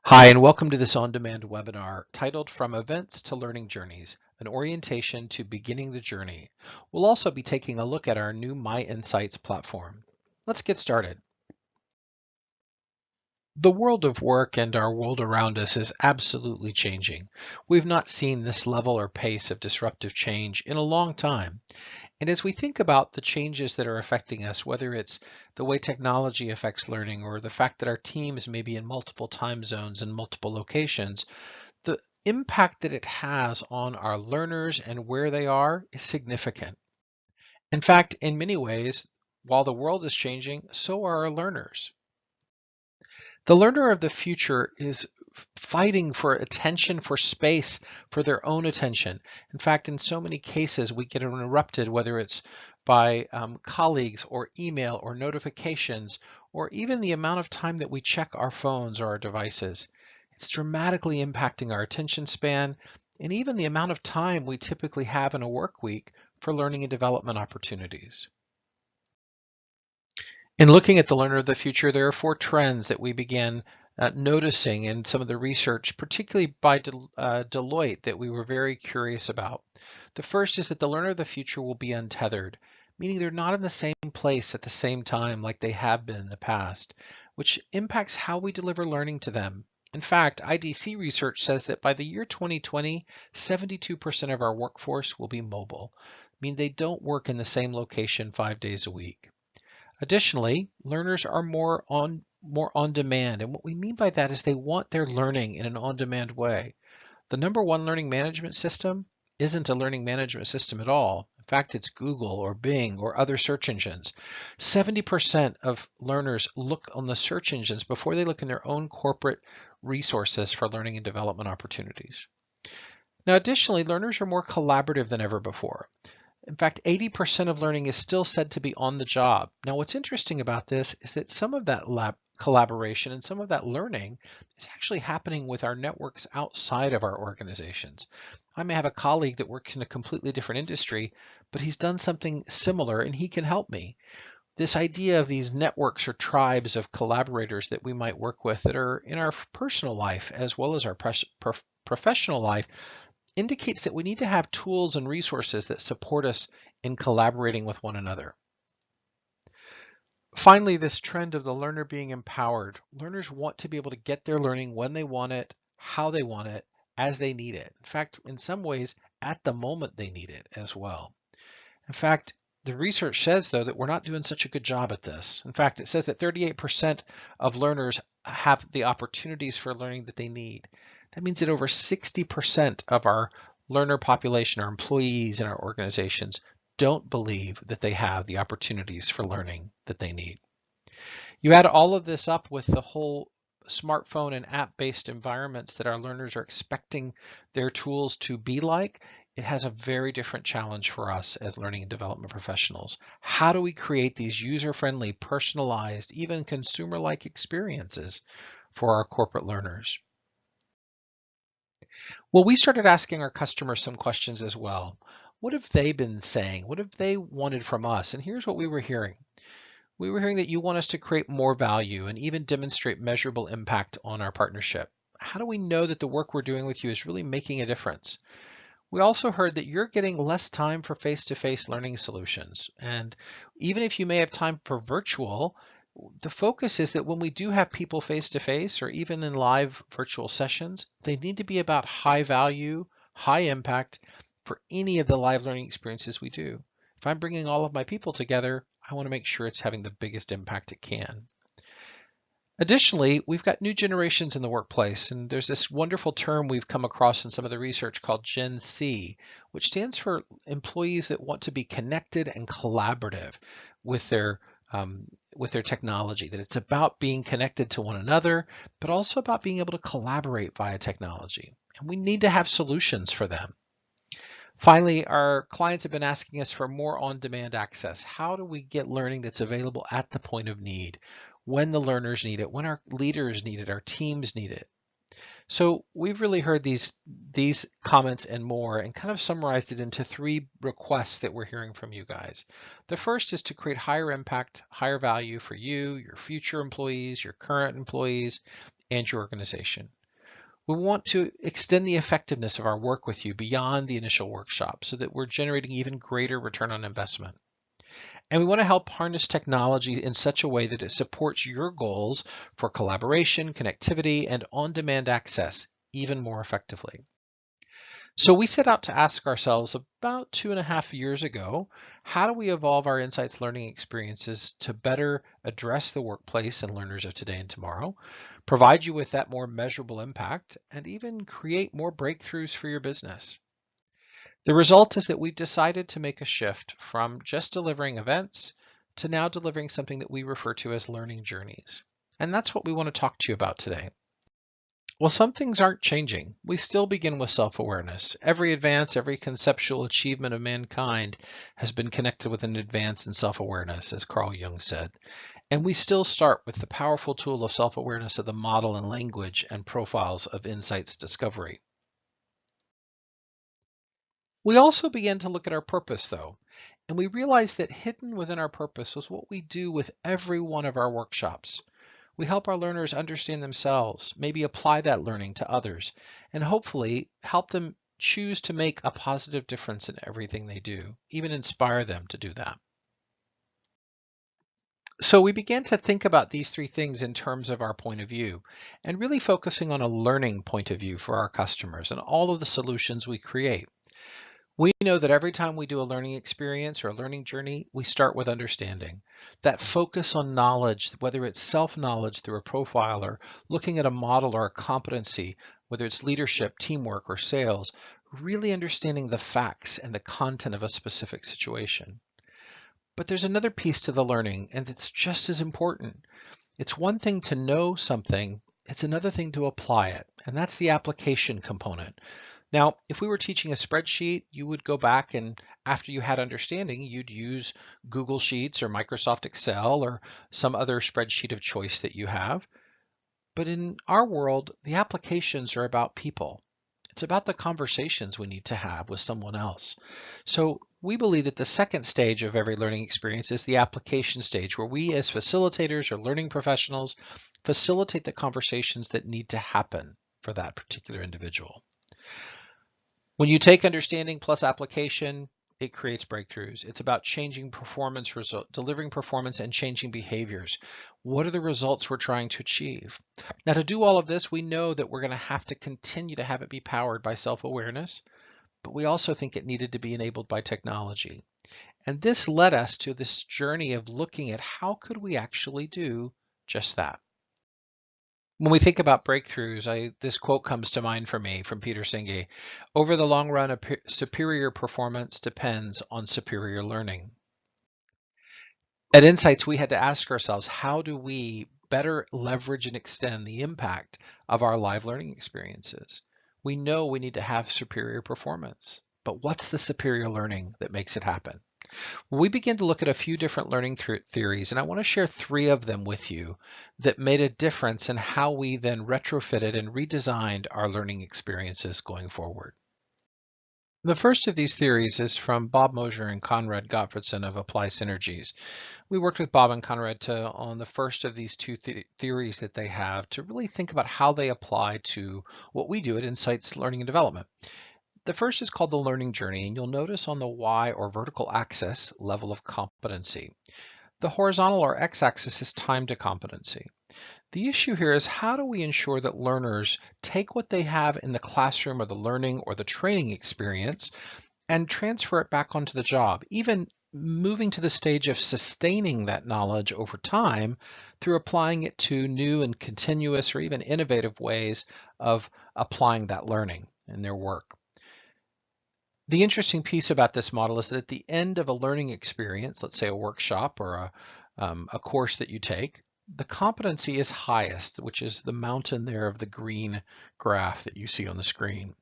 Hi, and welcome to this on-demand webinar titled From Events to Learning Journeys, an orientation to beginning the journey. We'll also be taking a look at our new My Insights platform. Let's get started. The world of work and our world around us is absolutely changing. We've not seen this level or pace of disruptive change in a long time. And as we think about the changes that are affecting us, whether it's the way technology affects learning or the fact that our teams may be in multiple time zones and multiple locations, the impact that it has on our learners and where they are is significant. In fact, in many ways, while the world is changing, so are our learners. The learner of the future is fighting for attention, for space, for their own attention. In fact, in so many cases, we get interrupted, whether it's by colleagues or email or notifications, or even the amount of time that we check our phones or our devices. It's dramatically impacting our attention span and even the amount of time we typically have in a work week for learning and development opportunities. In looking at the learner of the future, there are four trends that we began noticing in some of the research, particularly by Deloitte, that we were very curious about. The first is that the learner of the future will be untethered, meaning they're not in the same place at the same time like they have been in the past, which impacts how we deliver learning to them. In fact, IDC research says that by the year 2020, 72% of our workforce will be mobile, meaning they don't work in the same location 5 days a week. Additionally, learners are more on demand, and what we mean by that is they want their learning in an on-demand way. The number one learning management system isn't a learning management system at all. In fact, it's Google or Bing or other search engines. 70% of learners look on the search engines before they look in their own corporate resources for learning and development opportunities. Now, additionally, learners are more collaborative than ever before. In fact, 80% of learning is still said to be on the job. Now, what's interesting about this is that some of that collaboration and some of that learning is actually happening with our networks outside of our organizations. I may have a colleague that works in a completely different industry, but he's done something similar and he can help me. This idea of these networks or tribes of collaborators that we might work with that are in our personal life as well as our professional life indicates that we need to have tools and resources that support us in collaborating with one another. Finally, this trend of the learner being empowered. Learners want to be able to get their learning when they want it, how they want it, as they need it. In fact, in some ways, at the moment they need it as well. In fact, the research says, though, that we're not doing such a good job at this. In fact, it says that 38% of learners have the opportunities for learning that they need. That means that over 60% of our learner population, our employees in our organizations, don't believe that they have the opportunities for learning that they need. You add all of this up with the whole smartphone and app-based environments that our learners are expecting their tools to be like, it has a very different challenge for us as learning and development professionals. How do we create these user-friendly, personalized, even consumer-like experiences for our corporate learners? Well, we started asking our customers some questions as well. What have they been saying? What have they wanted from us? And here's what we were hearing. We were hearing that you want us to create more value and even demonstrate measurable impact on our partnership. How do we know that the work we're doing with you is really making a difference? We also heard that you're getting less time for face-to-face learning solutions. And even if you may have time for virtual, the focus is that when we do have people face-to-face or even in live virtual sessions, they need to be about high value, high impact for any of the live learning experiences we do. If I'm bringing all of my people together, I want to make sure it's having the biggest impact it can. Additionally, we've got new generations in the workplace, and there's this wonderful term we've come across in some of the research called Gen C, which stands for employees that want to be connected and collaborative with their technology, that it's about being connected to one another, but also about being able to collaborate via technology. And we need to have solutions for them. Finally, our clients have been asking us for more on-demand access. How do we get learning that's available at the point of need, when the learners need it, when our leaders need it, our teams need it? So we've really heard these comments and more and kind of summarized it into three requests that we're hearing from you guys. The first is to create higher impact, higher value for you, your future employees, your current employees, and your organization. We want to extend the effectiveness of our work with you beyond the initial workshop so that we're generating even greater return on investment. And we want to help harness technology in such a way that it supports your goals for collaboration, connectivity, and on-demand access even more effectively. So we set out to ask ourselves about 2.5 years ago, how do we evolve our Insights learning experiences to better address the workplace and learners of today and tomorrow, provide you with that more measurable impact, and even create more breakthroughs for your business? The result is that we've decided to make a shift from just delivering events to now delivering something that we refer to as learning journeys. And that's what we want to talk to you about today. Well, some things aren't changing. We still begin with self-awareness. Every advance, every conceptual achievement of mankind has been connected with an advance in self-awareness, as Carl Jung said. And we still start with the powerful tool of self-awareness of the model and language and profiles of insights discovery. We also began to look at our purpose, though, and we realized that hidden within our purpose was what we do with every one of our workshops. We help our learners understand themselves, maybe apply that learning to others, and hopefully help them choose to make a positive difference in everything they do, even inspire them to do that. So we began to think about these three things in terms of our point of view, and really focusing on a learning point of view for our customers and all of the solutions we create. We know that every time we do a learning experience or a learning journey, we start with understanding. That focus on knowledge, whether it's self-knowledge through a profile or looking at a model or a competency, whether it's leadership, teamwork, or sales, really understanding the facts and the content of a specific situation. But there's another piece to the learning, and it's just as important. It's one thing to know something, it's another thing to apply it, and that's the application component. Now, if we were teaching a spreadsheet, you would go back and after you had understanding, you'd use Google Sheets or Microsoft Excel or some other spreadsheet of choice that you have. But in our world, the applications are about people. It's about the conversations we need to have with someone else. So we believe that the second stage of every learning experience is the application stage, where we as facilitators or learning professionals facilitate the conversations that need to happen for that particular individual. When you take understanding plus application, it creates breakthroughs. It's about changing performance, delivering performance and changing behaviors. What are the results we're trying to achieve? Now, to do all of this, we know that we're going to have to continue to have it be powered by self-awareness, but we also think it needed to be enabled by technology. And this led us to this journey of looking at how could we actually do just that. When we think about breakthroughs, this quote comes to mind for me from Peter Senge. Over the long run, superior performance depends on superior learning. At Insights, we had to ask ourselves, how do we better leverage and extend the impact of our live learning experiences? We know we need to have superior performance, but what's the superior learning that makes it happen? We began to look at a few different learning theories, and I want to share 3 of them with you that made a difference in how we then retrofitted and redesigned our learning experiences going forward. The first of these theories is from Bob Mosher and Conrad Gottfredson of Apply Synergies. We worked with Bob and Conrad on the first of these 2 theories that they have to really think about how they apply to what we do at Insights Learning and Development. The first is called the learning journey, and you'll notice on the Y or vertical axis, level of competency. The horizontal or X-axis is time to competency. The issue here is, how do we ensure that learners take what they have in the classroom or the learning or the training experience and transfer it back onto the job, even moving to the stage of sustaining that knowledge over time through applying it to new and continuous or even innovative ways of applying that learning in their work. The interesting piece about this model is that at the end of a learning experience, let's say a workshop or a course that you take, the competency is highest, which is the mountain there of the green graph that you see on the screen.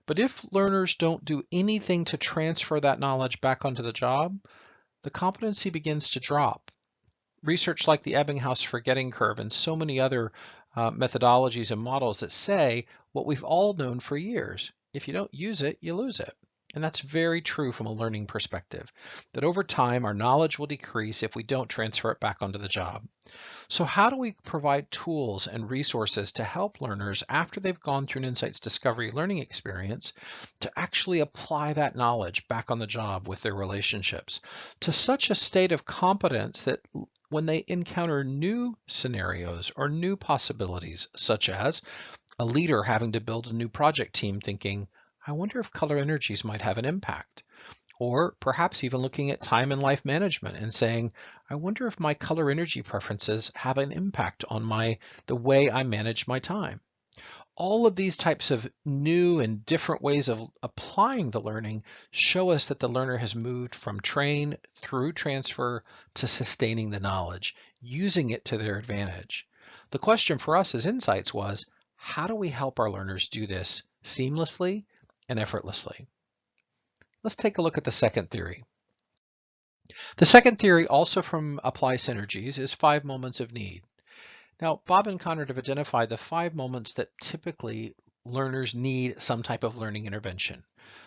But if learners don't do anything to transfer that knowledge back onto the job, the competency begins to drop. Research like the Ebbinghaus forgetting curve and so many other methodologies and models that say what we've all known for years: if you don't use it, you lose it. And that's very true from a learning perspective, that over time our knowledge will decrease if we don't transfer it back onto the job. So how do we provide tools and resources to help learners after they've gone through an Insights Discovery learning experience to actually apply that knowledge back on the job with their relationships to such a state of competence that when they encounter new scenarios or new possibilities, such as a leader having to build a new project team thinking, I wonder if color energies might have an impact. Or perhaps even looking at time and life management and saying, I wonder if my color energy preferences have an impact on the way I manage my time. All of these types of new and different ways of applying the learning show us that the learner has moved from train through transfer to sustaining the knowledge, using it to their advantage. The question for us as Insights was, how do we help our learners do this seamlessly and effortlessly? Let's take a look at the second theory. The second theory, also from Apply Synergies, is 5 moments of need. Now, Bob and Conrad have identified the 5 moments that typically learners need some type of learning intervention.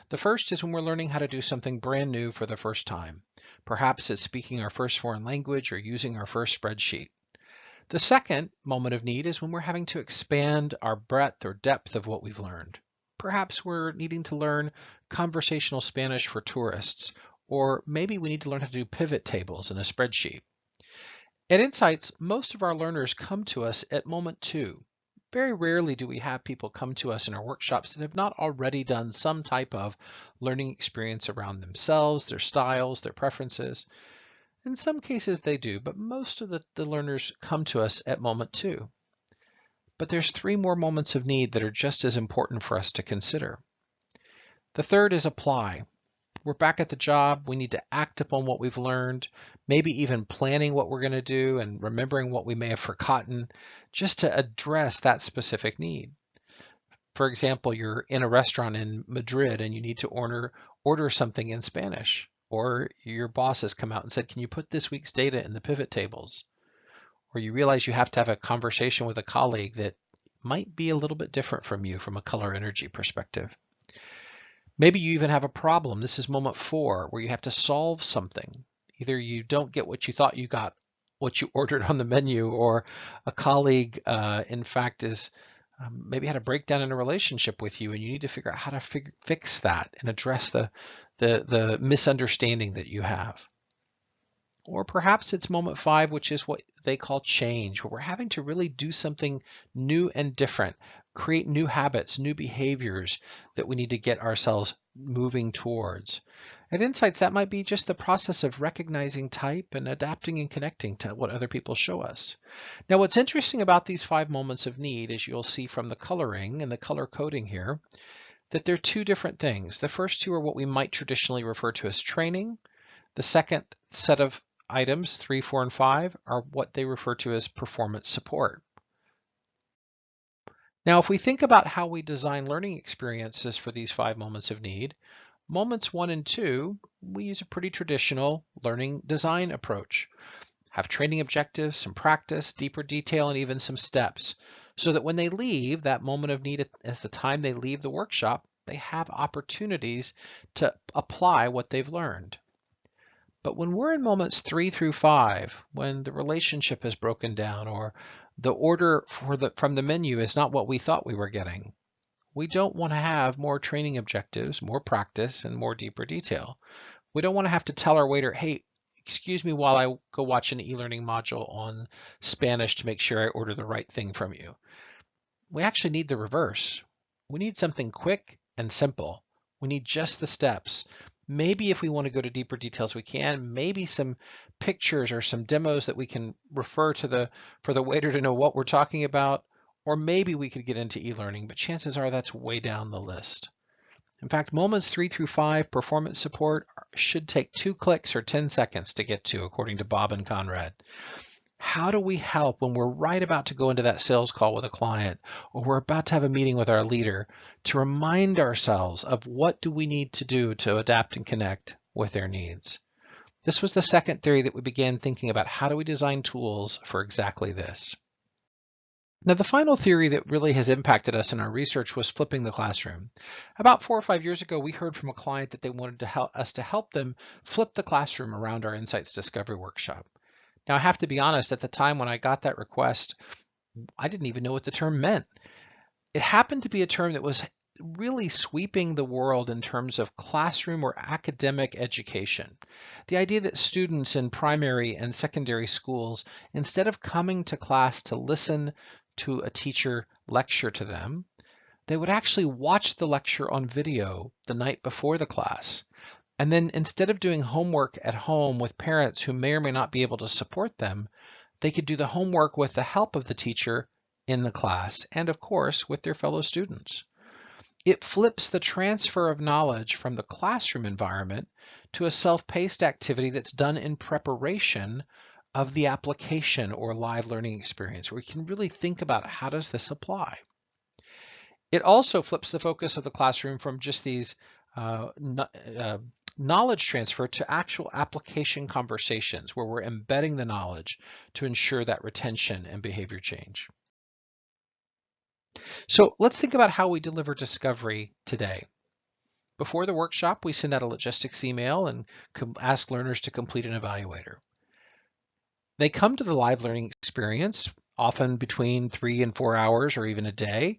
The first is when we're learning how to do something brand new for the first time. Perhaps it's speaking our first foreign language or using our first spreadsheet. The second moment of need is when we're having to expand our breadth or depth of what we've learned. Perhaps we're needing to learn conversational Spanish for tourists, or maybe we need to learn how to do pivot tables in a spreadsheet. At Insights, most of our learners come to us at moment 2. Very rarely do we have people come to us in our workshops that have not already done some type of learning experience around themselves, their styles, their preferences. In some cases they do, but most of the learners come to us at moment 2. But there's 3 more moments of need that are just as important for us to consider. The third is apply. We're back at the job. We need to act upon what we've learned, maybe even planning what we're going to do and remembering what we may have forgotten, just to address that specific need. For example, you're in a restaurant in Madrid and you need to order something in Spanish, or your boss has come out and said, can you put this week's data in the pivot tables? Or you realize you have to have a conversation with a colleague that might be a little bit different from you from a color energy perspective. Maybe you even have a problem. This is moment 4 where you have to solve something. Either you don't get what you thought you got, what you ordered on the menu, or a colleague in fact is maybe had a breakdown in a relationship with you and you need to figure out how to fix that and address the misunderstanding that you have. Or perhaps it's moment 5, which is what they call change, where we're having to really do something new and different, create new habits, new behaviors that we need to get ourselves moving towards. At Insights, that might be just the process of recognizing type and adapting and connecting to what other people show us. Now, what's interesting about these 5 moments of need, as you'll see from the coloring and the color coding here, that they're 2 different things. The first 2 are what we might traditionally refer to as training. The second set of items, 3, 4, and 5, are what they refer to as performance support. Now, if we think about how we design learning experiences for these 5 moments of need, moments 1 and 2, we use a pretty traditional learning design approach. Have training objectives, some practice, deeper detail, and even some steps, so that when they leave, that moment of need as the time they leave the workshop, they have opportunities to apply what they've learned. But when we're in moments 3 through 5, when the relationship has broken down or the order from the menu is not what we thought we were getting, we don't want to have more training objectives, more practice, and more deeper detail. We don't want to have to tell our waiter, hey, excuse me while I go watch an e-learning module on Spanish to make sure I order the right thing from you. We actually need the reverse. We need something quick and simple. We need just the steps. Maybe if we want to go to deeper details, we can. Maybe some pictures or some demos that we can refer to for the waiter to know what we're talking about. Or maybe we could get into e-learning, but chances are that's way down the list. In fact, moments 3 through 5, performance support, should take 2 clicks or 10 seconds to get to, according to Bob and Conrad. How do we help when we're right about to go into that sales call with a client, or we're about to have a meeting with our leader, to remind ourselves of what do we need to do to adapt and connect with their needs? This was the second theory that we began thinking about. How do we design tools for exactly this? Now, the final theory that really has impacted us in our research was flipping the classroom. About 4 or 5 years ago, we heard from a client that they wanted us to help them flip the classroom around our Insights Discovery workshop. Now, I have to be honest, at the time when I got that request, I didn't even know what the term meant. It happened to be a term that was really sweeping the world in terms of classroom or academic education. The idea that students in primary and secondary schools, instead of coming to class to listen to a teacher lecture to them, they would actually watch the lecture on video the night before the class. And then instead of doing homework at home with parents who may or may not be able to support them, they could do the homework with the help of the teacher in the class and, of course, with their fellow students. It flips the transfer of knowledge from the classroom environment to a self-paced activity that's done in preparation of the application or live learning experience, where we can really think about how does this apply. It also flips the focus of the classroom from just these knowledge transfer to actual application conversations where we're embedding the knowledge to ensure that retention and behavior change. So let's think about how we deliver discovery today. Before the workshop, we send out a logistics email and ask learners to complete an evaluator. They come to the live learning experience, often between 3 and 4 hours or even a day,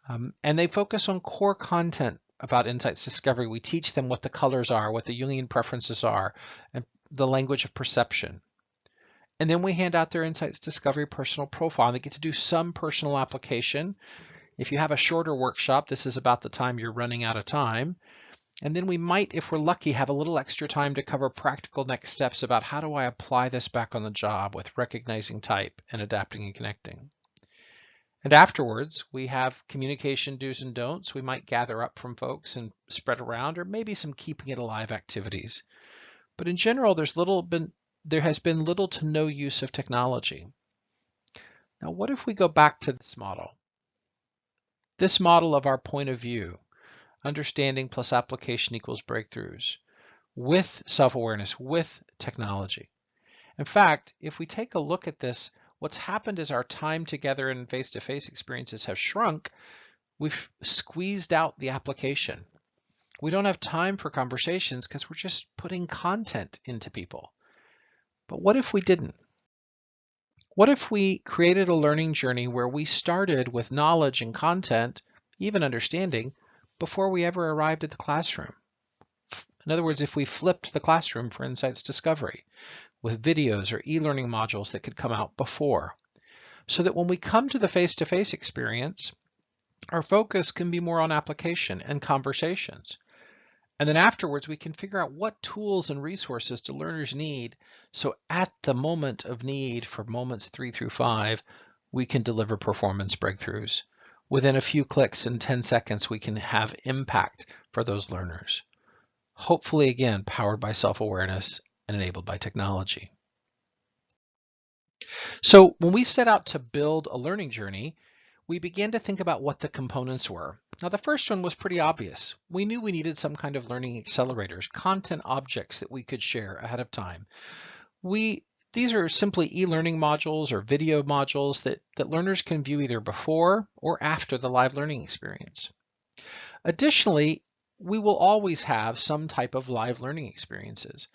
and they focus on core content about Insights Discovery. We teach them what the colors are, what the Jungian preferences are, and the language of perception. And then we hand out their Insights Discovery personal profile, and they get to do some personal application. If you have a shorter workshop, this is about the time you're running out of time. And then we might, if we're lucky, have a little extra time to cover practical next steps about how do I apply this back on the job with recognizing type and adapting and connecting. And afterwards, we have communication do's and don'ts. We might gather up from folks and spread around, or maybe some keeping it alive activities. But in general, there has been little to no use of technology. Now, what if we go back to this model? This model of our point of view, understanding plus application equals breakthroughs, with self-awareness, with technology. In fact, if we take a look at this, what's happened is our time together in face-to-face experiences have shrunk. We've squeezed out the application. We don't have time for conversations because we're just putting content into people. But what if we didn't? What if we created a learning journey where we started with knowledge and content, even understanding, before we ever arrived at the classroom? In other words, if we flipped the classroom for Insights Discovery with videos or e-learning modules that could come out before, so that when we come to the face-to-face experience, our focus can be more on application and conversations. And then afterwards, we can figure out what tools and resources do learners need. So at the moment of need for moments 3 through 5, we can deliver performance breakthroughs. Within a few clicks in 10 seconds, we can have impact for those learners. Hopefully, again, powered by self-awareness and enabled by technology. So when we set out to build a learning journey, we began to think about what the components were. Now, the first one was pretty obvious. We knew we needed some kind of learning accelerators, content objects that we could share ahead of time. These are simply e-learning modules or video modules that learners can view either before or after the live learning experience. Additionally, we will always have some type of live learning experiences,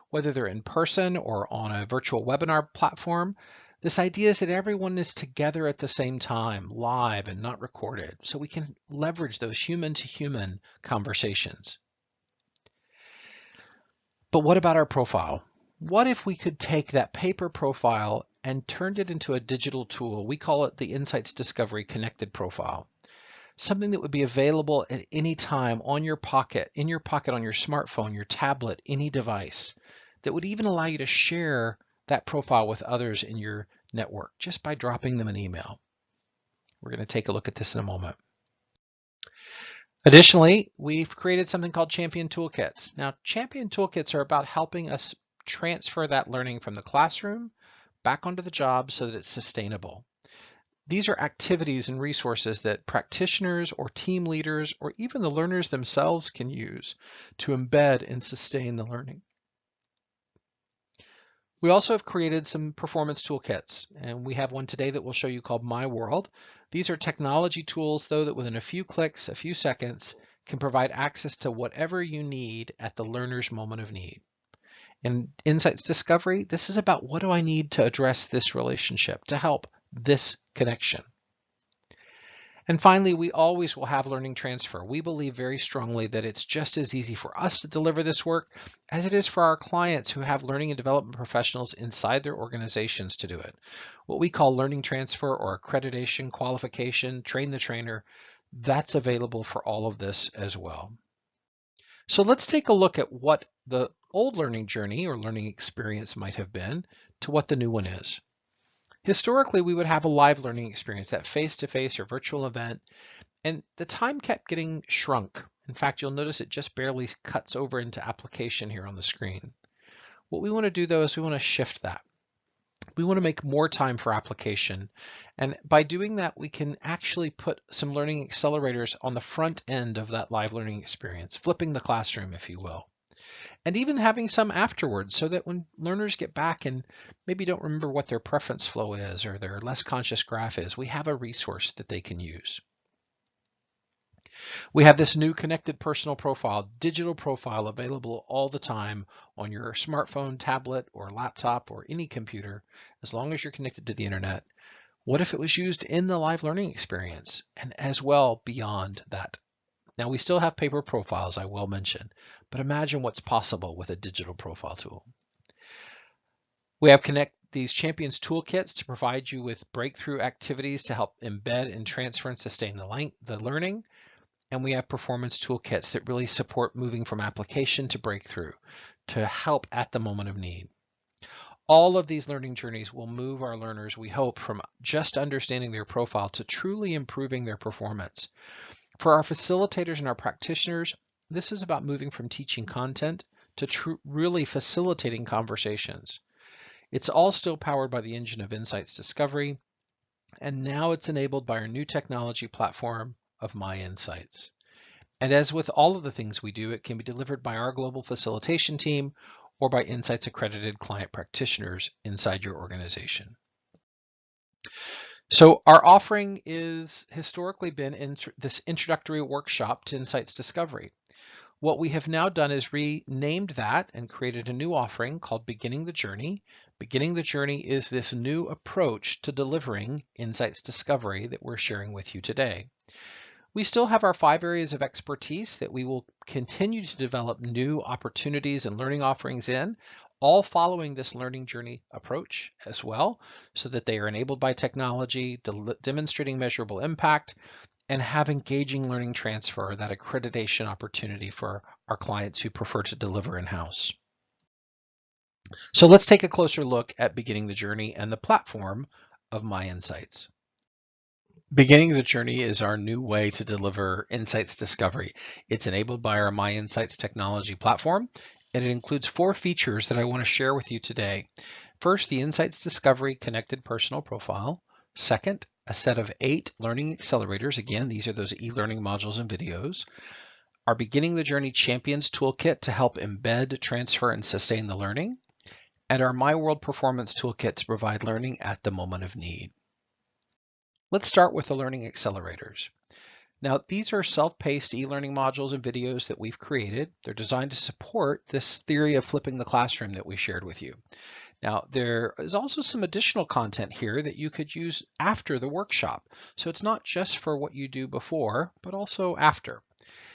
whether they're in person or on a virtual webinar platform. This idea is that everyone is together at the same time, live and not recorded, so we can leverage those human-to-human conversations. But what about our profile? What if we could take that paper profile and turned it into a digital tool? We call it the Insights Discovery Connected Profile. Something that would be available at any time on your pocket, in your pocket on your smartphone, your tablet, any device, that would even allow you to share that profile with others in your network just by dropping them an email. We're going to take a look at this in a moment. Additionally, we've created something called Champion Toolkits. Now, Champion Toolkits are about helping us transfer that learning from the classroom back onto the job so that it's sustainable. These are activities and resources that practitioners or team leaders or even the learners themselves can use to embed and sustain the learning. We also have created some performance toolkits, and we have one today that we'll show you called My World. These are technology tools, though, that within a few clicks, a few seconds, can provide access to whatever you need at the learner's moment of need. In Insights Discovery, this is about what do I need to address this relationship, to help this connection. And finally, we always will have learning transfer. We believe very strongly that it's just as easy for us to deliver this work as it is for our clients who have learning and development professionals inside their organizations to do it. What we call learning transfer or accreditation, qualification, train the trainer, that's available for all of this as well. So let's take a look at what the old learning journey or learning experience might have been to what the new one is. Historically, we would have a live learning experience, that face-to-face or virtual event, and the time kept getting shrunk. In fact, you'll notice it just barely cuts over into application here on the screen. What we want to do, though, is we want to shift that. We want to make more time for application, and by doing that, we can actually put some learning accelerators on the front end of that live learning experience, flipping the classroom, if you will. And even having some afterwards so that when learners get back and maybe don't remember what their preference flow is or their less conscious graph is, we have a resource that they can use. We have this new connected personal profile, digital profile available all the time on your smartphone, tablet, or laptop, or any computer, as long as you're connected to the internet. What if it was used in the live learning experience and as well beyond that? Now, we still have paper profiles, I will mention, but imagine what's possible with a digital profile tool. We have these Champions toolkits to provide you with breakthrough activities to help embed and transfer and sustain the learning. And we have performance toolkits that really support moving from application to breakthrough to help at the moment of need. All of these learning journeys will move our learners, we hope, from just understanding their profile to truly improving their performance. For our facilitators and our practitioners, this is about moving from teaching content to really facilitating conversations. It's all still powered by the engine of Insights Discovery, and now it's enabled by our new technology platform of My Insights. And as with all of the things we do, it can be delivered by our global facilitation team or by Insights accredited client practitioners inside your organization. So our offering is historically been this introductory workshop to Insights Discovery. What we have now done is renamed that and created a new offering called Beginning the Journey. Beginning the Journey is this new approach to delivering Insights Discovery that we're sharing with you today. We still have our 5 areas of expertise that we will continue to develop new opportunities and learning offerings in, all following this learning journey approach as well, so that they are enabled by technology, demonstrating measurable impact, and have engaging learning transfer, that accreditation opportunity for our clients who prefer to deliver in-house. So let's take a closer look at Beginning the Journey and the platform of My Insights. Beginning the Journey is our new way to deliver Insights Discovery. It's enabled by our My Insights technology platform, and it includes 4 features that I want to share with you today. First, the Insights Discovery Connected Personal Profile. Second, a set of 8 learning accelerators. Again, these are those e-learning modules and videos. Our Beginning the Journey Champions Toolkit to help embed, transfer, and sustain the learning. And our My World Performance Toolkit to provide learning at the moment of need. Let's start with the learning accelerators. Now, these are self-paced e-learning modules and videos that we've created. They're designed to support this theory of flipping the classroom that we shared with you. Now, there is also some additional content here that you could use after the workshop. So it's not just for what you do before, but also after.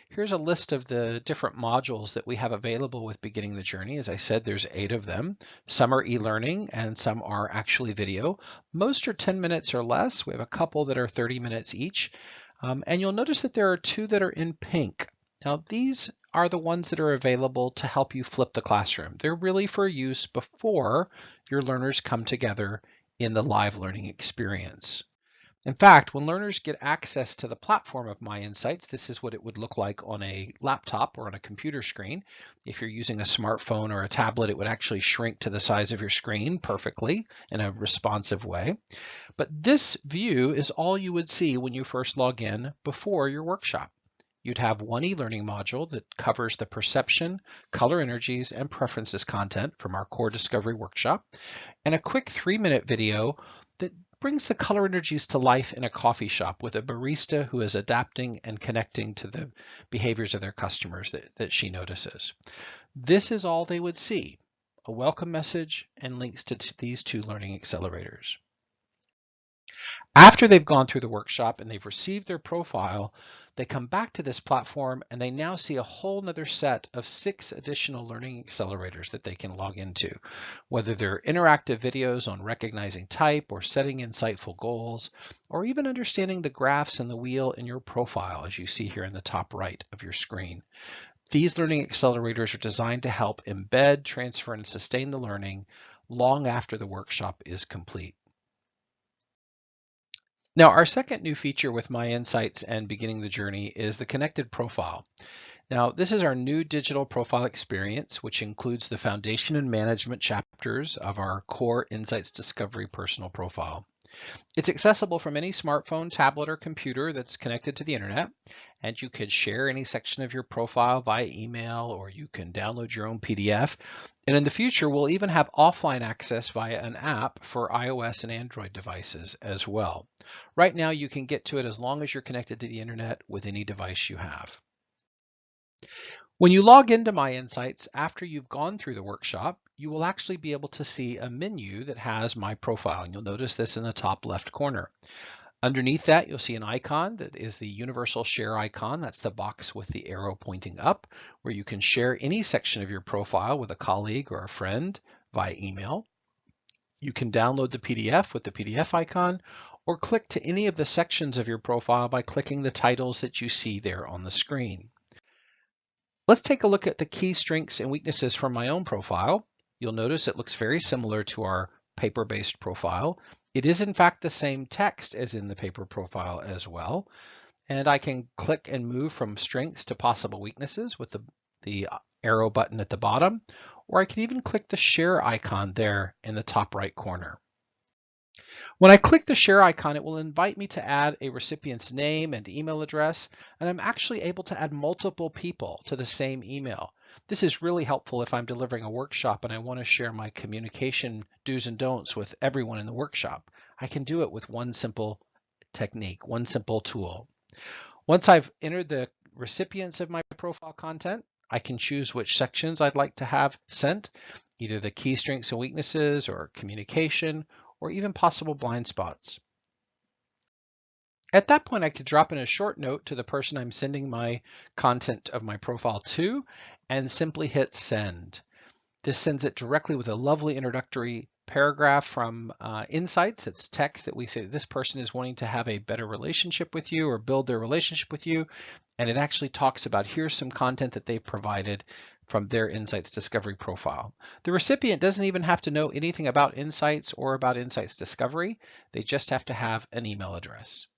Here's a list of the different modules that we have available with Beginning the Journey. As I said, there's 8 of them. Some are e-learning and some are actually video. Most are 10 minutes or less. We have a couple that are 30 minutes each. And you'll notice that there are 2 that are in pink. Now, these are the ones that are available to help you flip the classroom. They're really for use before your learners come together in the live learning experience. In fact, when learners get access to the platform of My Insights, this is what it would look like on a laptop or on a computer screen. If you're using a smartphone or a tablet, it would actually shrink to the size of your screen perfectly in a responsive way. But this view is all you would see when you first log in before your workshop. You'd have one e-learning module that covers the perception, color energies, and preferences content from our core discovery workshop, and a quick 3-minute video that brings the color energies to life in a coffee shop with a barista who is adapting and connecting to the behaviors of their customers that she notices. This is all they would see: a welcome message and links to these 2 learning accelerators. After they've gone through the workshop and they've received their profile, they come back to this platform and they now see a whole nother set of 6 additional learning accelerators that they can log into, whether they're interactive videos on recognizing type or setting insightful goals, or even understanding the graphs and the wheel in your profile, as you see here in the top right of your screen. These learning accelerators are designed to help embed, transfer, and sustain the learning long after the workshop is complete. Now, our second new feature with My Insights and Beginning the Journey is the Connected Profile. Now, this is our new digital profile experience, which includes the foundation and management chapters of our core Insights Discovery personal profile. It's accessible from any smartphone, tablet, or computer that's connected to the internet, and you could share any section of your profile via email, or you can download your own PDF. And in the future, we'll even have offline access via an app for iOS and Android devices as well. Right now, you can get to it as long as you're connected to the internet with any device you have. When you log into My Insights after you've gone through the workshop, you will actually be able to see a menu that has My Profile, and you'll notice this in the top left corner. Underneath that, you'll see an icon that is the universal share icon. That's the box with the arrow pointing up, where you can share any section of your profile with a colleague or a friend via email. You can download the PDF with the PDF icon, or click to any of the sections of your profile by clicking the titles that you see there on the screen. Let's take a look at the key strengths and weaknesses from my own profile. You'll notice it looks very similar to our paper-based profile. It is in fact the same text as in the paper profile as well. And I can click and move from strengths to possible weaknesses with the arrow button at the bottom, or I can even click the share icon there in the top right corner. When I click the share icon, it will invite me to add a recipient's name and email address, and I'm actually able to add multiple people to the same email. This is really helpful if I'm delivering a workshop and I want to share my communication do's and don'ts with everyone in the workshop. I can do it with one simple technique, one simple tool. Once I've entered the recipients of my profile content, I can choose which sections I'd like to have sent, either the key strengths and weaknesses or communication, or even possible blind spots. At that point, I could drop in a short note to the person I'm sending my content of my profile to and simply hit send. This sends it directly with a lovely introductory paragraph from Insights. It's text that we say this person is wanting to have a better relationship with you or build their relationship with you. And it actually talks about here's some content that they've provided from their Insights Discovery profile. The recipient doesn't even have to know anything about Insights or about Insights Discovery. They just have to have an email address.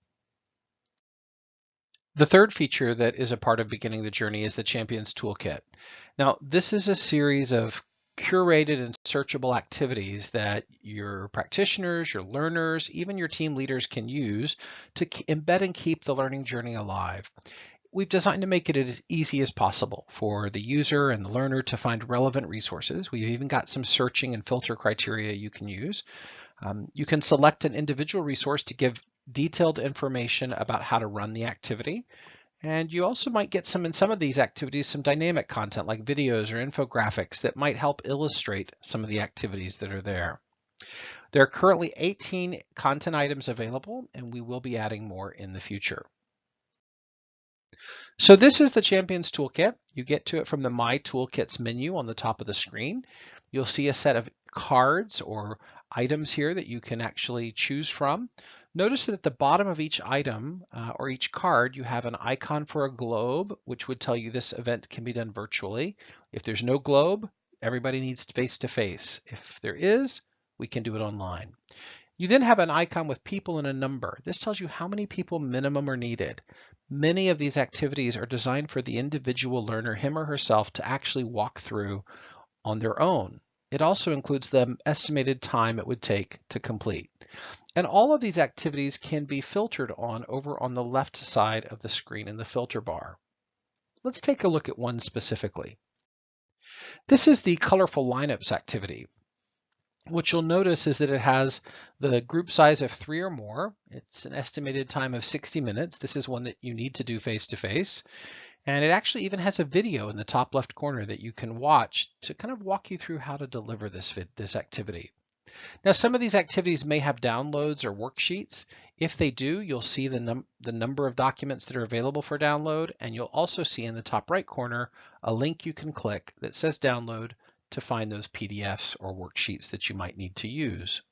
The third feature that is a part of Beginning the Journey is the Champions Toolkit. Now, this is a series of curated and searchable activities that your practitioners, your learners, even your team leaders can use to embed and keep the learning journey alive. We've designed to make it as easy as possible for the user and the learner to find relevant resources. We've even got some searching and filter criteria you can use. You can select an individual resource to give detailed information about how to run the activity. And you also might get in some of these activities, some dynamic content like videos or infographics that might help illustrate some of the activities that are there. There are currently 18 content items available, and we will be adding more in the future. So this is the Champions Toolkit. You get to it from the My Toolkits menu on the top of the screen. You'll see a set of cards or items here that you can actually choose from. Notice that at the bottom of each item or each card, you have an icon for a globe, which would tell you this event can be done virtually. If there's no globe, everybody needs face-to-face. If there is, we can do it online. You then have an icon with people and a number. This tells you how many people minimum are needed. Many of these activities are designed for the individual learner, him or herself, to actually walk through on their own. It also includes the estimated time it would take to complete. And all of these activities can be filtered on over on the left side of the screen in the filter bar. Let's take a look at one specifically. This is the colorful lineups activity. What you'll notice is that it has the group size of 3 or more. It's an estimated time of 60 minutes. This is one that you need to do face-to-face. And it actually even has a video in the top left corner that you can watch to kind of walk you through how to deliver this activity. Now, some of these activities may have downloads or worksheets. If they do, you'll see the number of documents that are available for download, and you'll also see in the top right corner a link you can click that says download to find those PDFs or worksheets that you might need to use.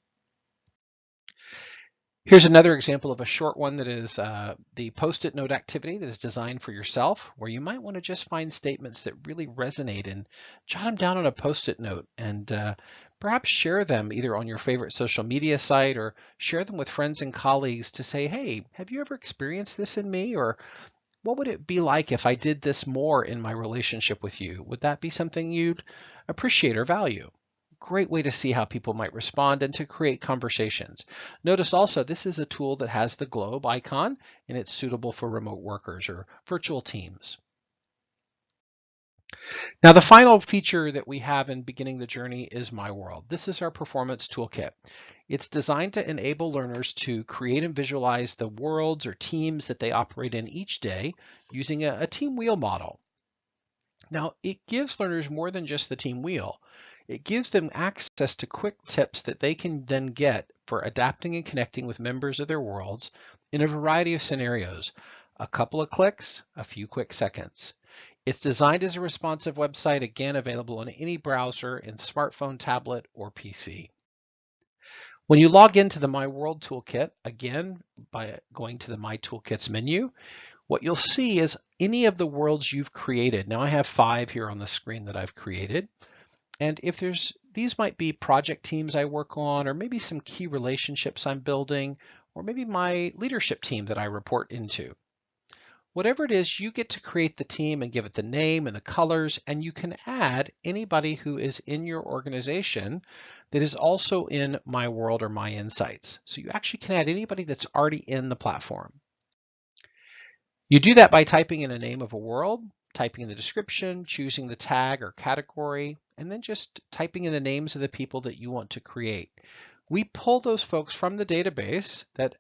Here's another example of a short one that is the Post-it note activity that is designed for yourself, where you might want to just find statements that really resonate and jot them down on a Post-it note and perhaps share them either on your favorite social media site or share them with friends and colleagues to say, hey, have you ever experienced this in me? Or what would it be like if I did this more in my relationship with you? Would that be something you'd appreciate or value? Great way to see how people might respond and to create conversations. Notice also this is a tool that has the globe icon and it's suitable for remote workers or virtual teams. Now the final feature that we have in beginning the journey is My World. This is our performance toolkit. It's designed to enable learners to create and visualize the worlds or teams that they operate in each day using a team wheel model. Now it gives learners more than just the team wheel. It gives them access to quick tips that they can then get for adapting and connecting with members of their worlds in a variety of scenarios. A couple of clicks, a few quick seconds. It's designed as a responsive website, again, available on any browser in smartphone, tablet, or PC. When you log into the My World Toolkit, again, by going to the My Toolkits menu, what you'll see is any of the worlds you've created. Now I have 5 here on the screen that I've created. And if these might be project teams I work on, or maybe some key relationships I'm building, or maybe my leadership team that I report into. Whatever it is, you get to create the team and give it the name and the colors, and you can add anybody who is in your organization that is also in My World or My Insights. So you actually can add anybody that's already in the platform. You do that by typing in a name of a world, typing in the description, choosing the tag or category, and then just typing in the names of the people that you want to create. We pull those folks from the database that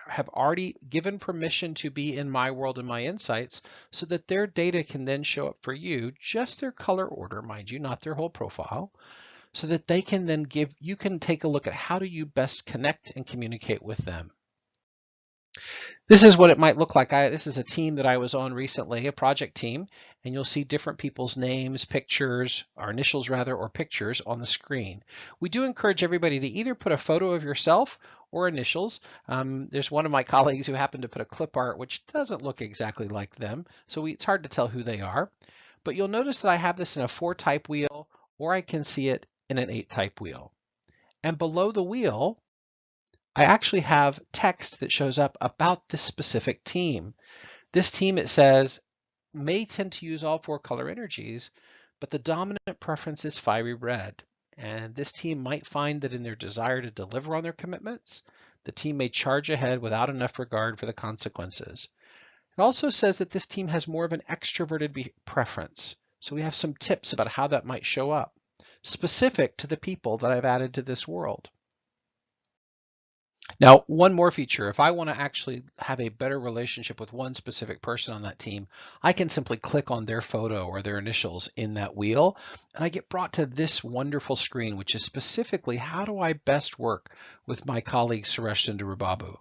have already given permission to be in My World and My Insights so that their data can then show up for you, just their color order, mind you, not their whole profile, so that they can then you can take a look at how do you best connect and communicate with them. This is what it might look like. This is a team that I was on recently, a project team, and you'll see different people's names, pictures, or initials rather, or pictures on the screen. We do encourage everybody to either put a photo of yourself or initials. There's one of my colleagues who happened to put a clip art, which doesn't look exactly like them, so it's hard to tell who they are. But you'll notice that I have this in a 4-type wheel, or I can see it in an 8-type wheel. And below the wheel, I actually have text that shows up about this specific team. This team, it says, may tend to use all 4 color energies, but the dominant preference is fiery red. And this team might find that in their desire to deliver on their commitments, the team may charge ahead without enough regard for the consequences. It also says that this team has more of an extroverted preference. So we have some tips about how that might show up, specific to the people that I've added to this world. Now, one more feature, if I want to actually have a better relationship with one specific person on that team, I can simply click on their photo or their initials in that wheel, and I get brought to this wonderful screen, which is specifically how do I best work with my colleague Suresh Sundarbabu.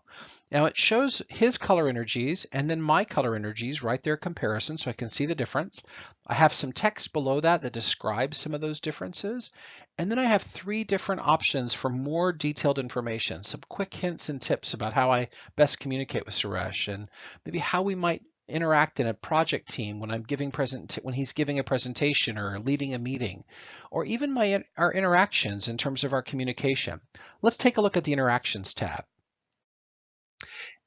Now it shows his color energies and then my color energies right there comparison so I can see the difference. I have some text below that describes some of those differences. And then I have 3 different options for more detailed information, some quick hints and tips about how I best communicate with Suresh and maybe how we might interact in a project team when when he's giving a presentation or leading a meeting, or even our interactions in terms of our communication. Let's take a look at the Interactions tab.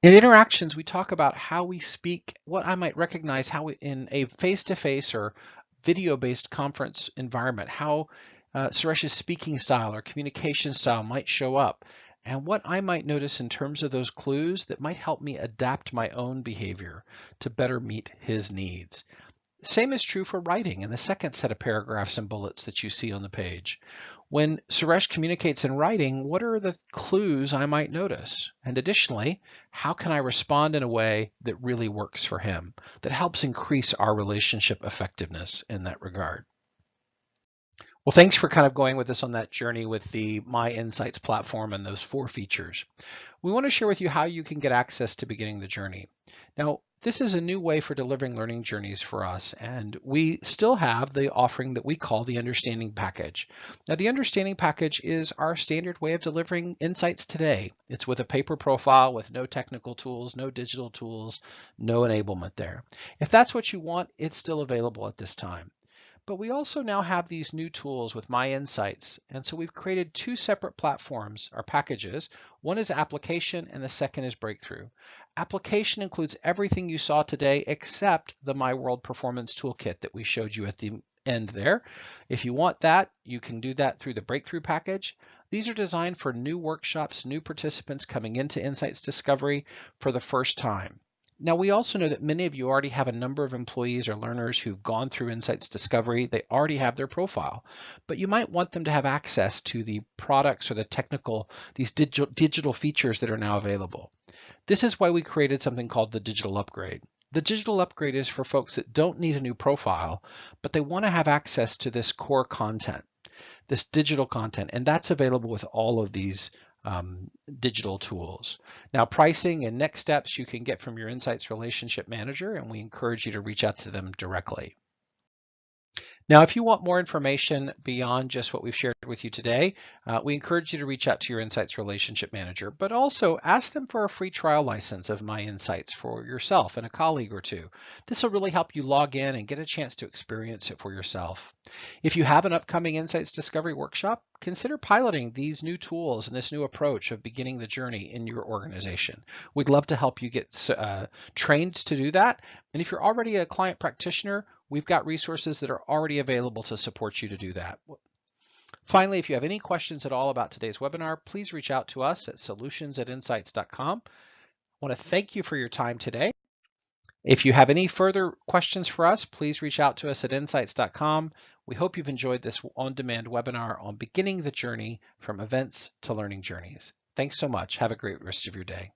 In interactions, we talk about how we speak, what I might recognize how in a face-to-face or video-based conference environment, how Suresh's speaking style or communication style might show up, and what I might notice in terms of those clues that might help me adapt my own behavior to better meet his needs. Same is true for writing in the second set of paragraphs and bullets that you see on the page. When Suresh communicates in writing, what are the clues I might notice? And additionally, how can I respond in a way that really works for him, that helps increase our relationship effectiveness in that regard? Well, thanks for kind of going with us on that journey with the My Insights platform and those 4 features. We want to share with you how you can get access to beginning the journey. Now, this is a new way for delivering learning journeys for us, and we still have the offering that we call the Understanding Package. Now, the Understanding Package is our standard way of delivering insights today. It's with a paper profile with no technical tools, no digital tools, no enablement there. If that's what you want, it's still available at this time. But we also now have these new tools with My Insights. And so we've created 2 separate platforms, or packages. One is Application and the second is Breakthrough. Application includes everything you saw today except the My World Performance Toolkit that we showed you at the end there. If you want that, you can do that through the Breakthrough package. These are designed for new workshops, new participants coming into Insights Discovery for the first time. Now, we also know that many of you already have a number of employees or learners who've gone through Insights Discovery. They already have their profile, but you might want them to have access to the products or the technical, these digital features that are now available. This is why we created something called the Digital Upgrade. The Digital Upgrade is for folks that don't need a new profile, but they want to have access to this core content, this digital content, and that's available with all of these digital tools. Now, pricing and next steps you can get from your Insights Relationship Manager, and we encourage you to reach out to them directly. Now, if you want more information beyond just what we've shared with you today, we encourage you to reach out to your Insights Relationship Manager, but also ask them for a free trial license of My Insights for yourself and a colleague or two. This will really help you log in and get a chance to experience it for yourself. If you have an upcoming Insights Discovery workshop, consider piloting these new tools and this new approach of beginning the journey in your organization. We'd love to help you get trained to do that. And if you're already a client practitioner, we've got resources that are already available to support you to do that. Finally, if you have any questions at all about today's webinar, please reach out to us at solutions@insights.com. I want to thank you for your time today. If you have any further questions for us, please reach out to us at insights.com. We hope you've enjoyed this on-demand webinar on beginning the journey from events to learning journeys. Thanks so much. Have a great rest of your day.